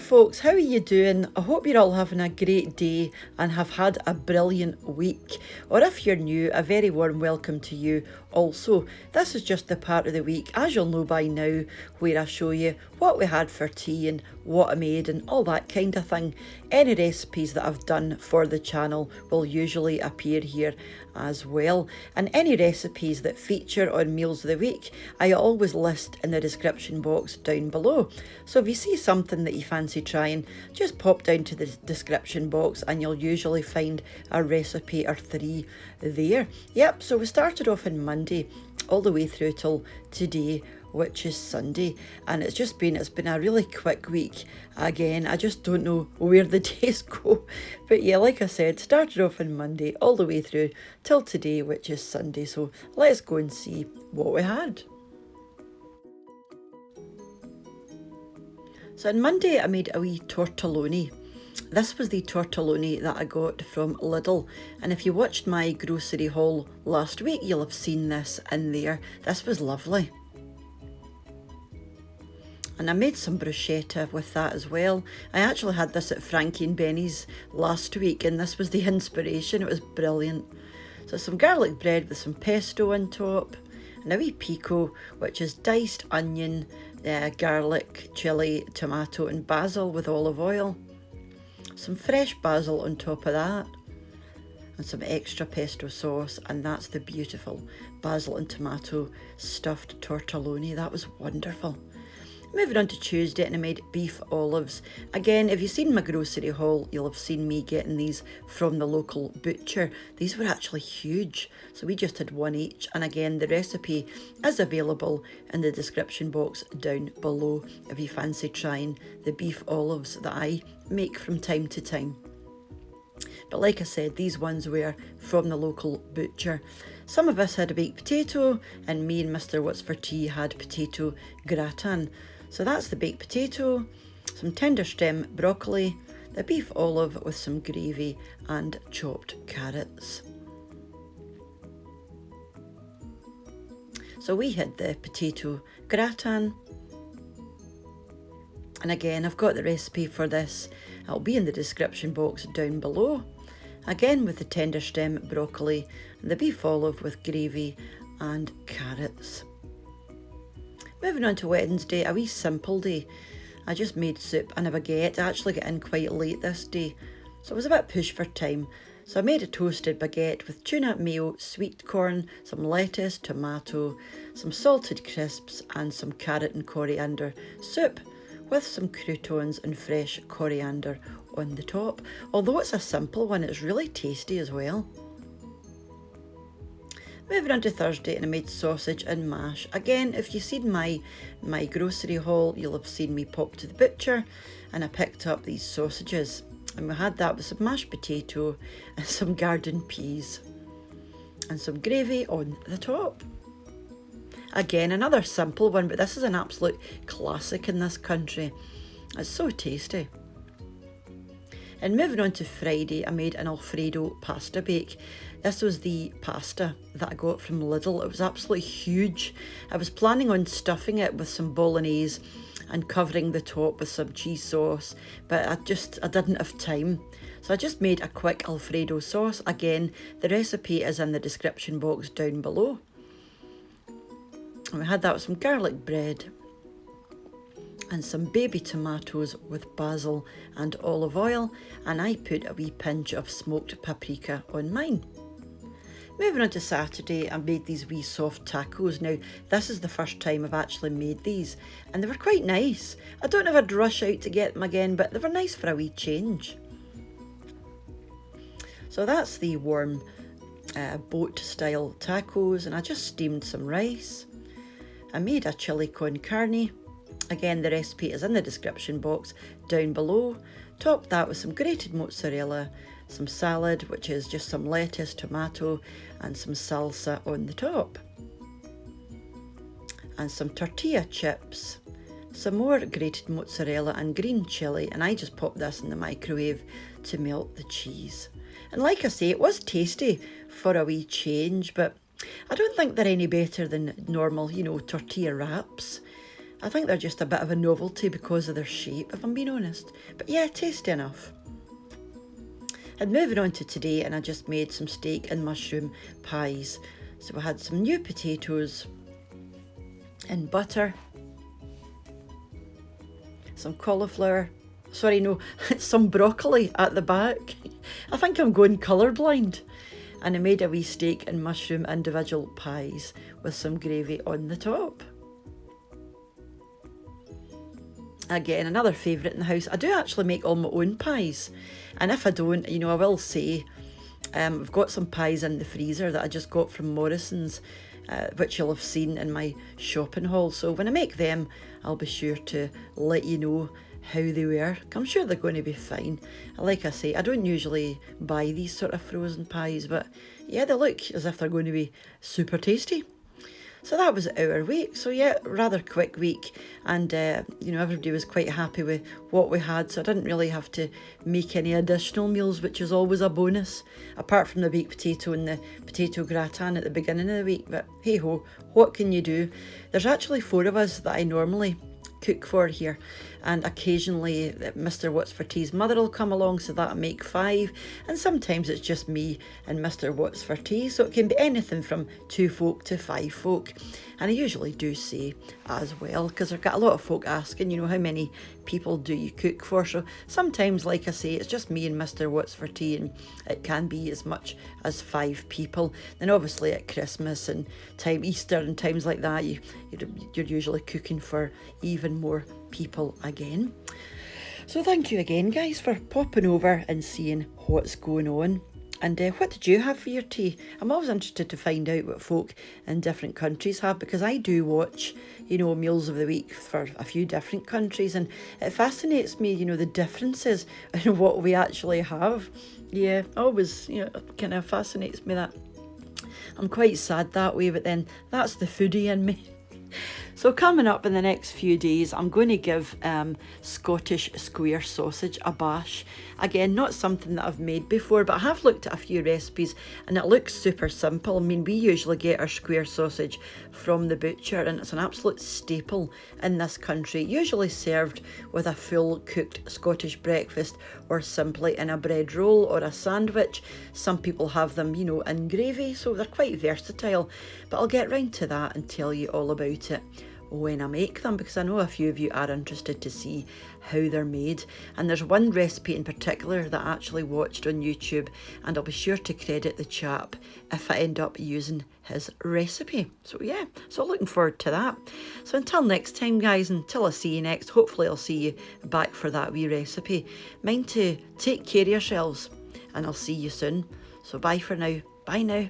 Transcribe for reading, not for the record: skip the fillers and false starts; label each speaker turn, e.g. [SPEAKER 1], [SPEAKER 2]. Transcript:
[SPEAKER 1] folks, how are you doing? I hope you're all having a great day and have had a brilliant week. Or if you're new, a very warm welcome to you also. This is just the part of the week, as you'll know by now, where I show you what we had for tea and what I made and all that kind of thing. Any recipes that I've done for the channel will usually appear here as well. And any recipes that feature on Meals of the Week, I always list in the description box down below. So if you see something that you fancy trying, just pop down to the description box and you'll usually find a recipe or three there. Yep, so we started off on Monday all the way through till today, which is Sunday, and it's been a really quick week. Again, I just don't know where the days go, but yeah, like I said, started off on Monday all the way through till today, which is Sunday. So let's go and see what we had. So on Monday I made a wee tortelloni. This was the tortelloni that I got from Lidl, and if you watched my grocery haul last week, you'll have seen this in there. This was lovely. And I made some bruschetta with that as well. I actually had this at Frankie and Benny's last week, and this was the inspiration. It was brilliant. So some garlic bread with some pesto on top, and a wee pico, which is diced onion, garlic, chilli, tomato and basil with olive oil. Some fresh basil on top of that, and some extra pesto sauce, and that's the beautiful basil and tomato stuffed tortelloni. That was wonderful. Moving on to Tuesday, and I made beef olives. Again, if you've seen my grocery haul, you'll have seen me getting these from the local butcher. These were actually huge, so we just had one each. And again, the recipe is available in the description box down below if you fancy trying the beef olives that I make from time to time. But like I said, these ones were from the local butcher. Some of us had a baked potato, and me and Mr. What's for Tea had potato gratin. So that's the baked potato, some tender stem broccoli, the beef olive with some gravy and chopped carrots. So we had the potato gratin. And again, I've got the recipe for this. It'll be in the description box down below. Again with the tender stem broccoli, and the beef olive with gravy and carrots. Moving on to Wednesday, a wee simple day. I just made soup and a baguette. I actually got in quite late this day, so it was a bit pushed for time. So I made a toasted baguette with tuna, mayo, sweet corn, some lettuce, tomato, some salted crisps and some carrot and coriander soup with some croutons and fresh coriander on the top. Although it's a simple one, it's really tasty as well. Moving on to Thursday, and I made sausage and mash. Again, if you've seen my grocery haul, you'll have seen me pop to the butcher and I picked up these sausages. And we had that with some mashed potato and some garden peas and some gravy on the top. Again, another simple one, but this is an absolute classic in this country. It's so tasty. And moving on to Friday, I made an Alfredo pasta bake. This was the pasta that I got from Lidl. It was absolutely huge. I was planning on stuffing it with some bolognese and covering the top with some cheese sauce, but I didn't have time. So I just made a quick Alfredo sauce. Again, the recipe is in the description box down below. And we had that with some garlic bread and some baby tomatoes with basil and olive oil, and I put a wee pinch of smoked paprika on mine. Moving on to Saturday, I made these wee soft tacos. Now, this is the first time I've actually made these, and they were quite nice. I don't know if I'd rush out to get them again, but they were nice for a wee change. So that's the warm boat style tacos, and I just steamed some rice. I made a chili con carne. Again, the recipe is in the description box down below. Topped that with some grated mozzarella, some salad, which is just some lettuce, tomato, and some salsa on the top. And some tortilla chips, some more grated mozzarella and green chilli, and I just popped this in the microwave to melt the cheese. And like I say, it was tasty for a wee change, but I don't think they're any better than normal, tortilla wraps. I think they're just a bit of a novelty because of their shape, if I'm being honest. But yeah, tasty enough. And moving on to today, and I just made some steak and mushroom pies. So we had some new potatoes and butter, some cauliflower, sorry no, some broccoli at the back. I think I'm going colourblind. And I made a wee steak and mushroom individual pies with some gravy on the top. Again, another favourite in the house. I do actually make all my own pies. And if I don't, you know, I will say, I've got some pies in the freezer that I just got from Morrison's, which you'll have seen in my shopping haul. So when I make them, I'll be sure to let you know how they were. I'm sure they're going to be fine. Like I say, I don't usually buy these sort of frozen pies, but yeah, they look as if they're going to be super tasty. So that was our week. So yeah, rather quick week, and you know, everybody was quite happy with what we had, so I didn't really have to make any additional meals, which is always a bonus, apart from the baked potato and the potato gratin at the beginning of the week. But hey ho, what can you do? There's actually 4 of us that I normally cook for here, and occasionally Mr. What's for Tea's mother will come along, so that'll make 5, and sometimes it's just me and Mr. What's for Tea, so it can be anything from 2 folk to 5 folk. And I usually do say as well, because I've got a lot of folk asking, you know, how many people do you cook for? So sometimes, like I say, it's just me and Mr. What's for Tea, and it can be as much as 5 people. Then obviously at Christmas and time, Easter and times like that, you're usually cooking for even more people again. So thank you again, guys, for popping over and seeing what's going on. And what did you have for your tea? I'm always interested to find out what folk in different countries have, because I do watch, you know, meals of the week for a few different countries, and it fascinates me, you know, the differences in what we actually have. Yeah, always, you know, kind of fascinates me that. I'm quite sad that way, but then that's the foodie in me. So coming up in the next few days, I'm going to give Scottish square sausage a bash. Again, not something that I've made before, but I have looked at a few recipes and it looks super simple. I mean, we usually get our square sausage from the butcher, and it's an absolute staple in this country, usually served with a full cooked Scottish breakfast or simply in a bread roll or a sandwich. Some people have them, you know, in gravy, so they're quite versatile, but I'll get round to that and tell you all about it when I make them, because I know a few of you are interested to see how they're made. And there's one recipe in particular that I actually watched on YouTube, and I'll be sure to credit the chap if I end up using his recipe. So yeah, so looking forward to that. So until next time, guys, until I see you next, hopefully I'll see you back for that wee recipe. Mind to take care of yourselves, and I'll see you soon. So bye for now. Bye now.